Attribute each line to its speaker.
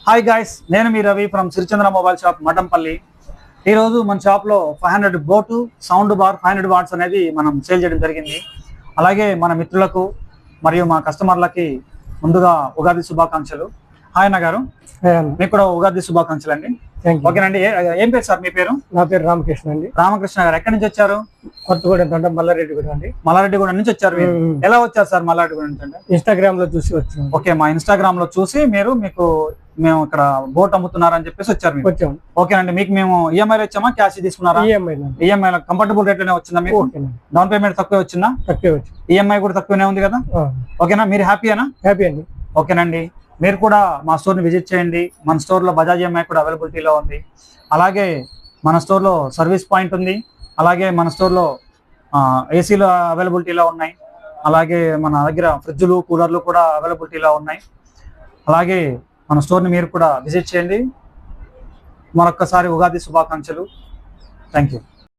Speaker 1: Hi guys, నేను మీ Ravi from Sirichandra mobile shop Mathampalli. ఈరోజు మన షాప్లో 500 బోటు సౌండ్ బార్ 500 వాట్స్ అనేది మనం సేల్ చేయడం జరిగింది. అలాగే మన మిత్రులకు మరియు మా కస్టమర్లకి ముందుగా ఉగాది శుభాకాంక్షలు. హాయ్ అన్న గారు, మీకు కూడా ఉగాది శుభాకాంక్షలు అండి. ఓకేనండి. ఏం పేరు సార్ మీ పేరు?
Speaker 2: నా పేరు రామకృష్ణ అండి.
Speaker 1: రామకృష్ణ గారు ఎక్కడి నుంచి వచ్చారు?
Speaker 2: కొత్తగూడెం అంటే మల్లారెడ్డిగూడెం అండి.
Speaker 1: మల్లారెడ్డిగూడెం నుంచి వచ్చారు. ఎలా వచ్చారు సార్ మల్లారెడ్డిగూడెం నుంచి? అంటే
Speaker 2: ఇన్స్టాగ్రామ్ లో చూసి వచ్చాము.
Speaker 1: ఓకే, మా ఇన్స్టాగ్రామ్ లో చూసి మేము ఇక్కడ బోట్ అమ్ముతున్నారని చెప్పేసి వచ్చారు.
Speaker 2: వచ్చాము.
Speaker 1: ఓకేనండి. మీకు మేము ఈఎంఐ వచ్చామా, క్యాష్ తీసుకున్నారా? ఈఎంఐ కంఫర్టబుల్ రేట్ లోనే వచ్చిందా మీకు? డౌన్ పేమెంట్ తక్కువ వచ్చిందా?
Speaker 2: తక్కువ వచ్చింది.
Speaker 1: ఈఎంఐ కూడా తక్కువనే ఉంది కదా? ఓకేనా, మీరు హ్యాపీయేనా?
Speaker 2: హ్యాపీ అండి.
Speaker 1: ఓకేనండి. మీరు కూడా మా స్టోర్ని విజిట్ చేయండి. మన స్టోర్లో బజాజ్ ఈఎంఐ కూడా అవైలబిలిటీలో ఉంది. అలాగే మన స్టోర్లో సర్వీస్ పాయింట్ ఉంది. అలాగే మన స్టోర్లో ఏసీలు అవైలబిలిటీలో ఉన్నాయి. అలాగే మన దగ్గర ఫ్రిడ్జ్లు, కూలర్లు కూడా అవైలబిలిటీలో ఉన్నాయి. అలాగే మన స్టోర్ని మీరు కూడా విజిట్ చేయండి. మరొక్కసారి ఉగాది శుభాకాంక్షలు. Thank you.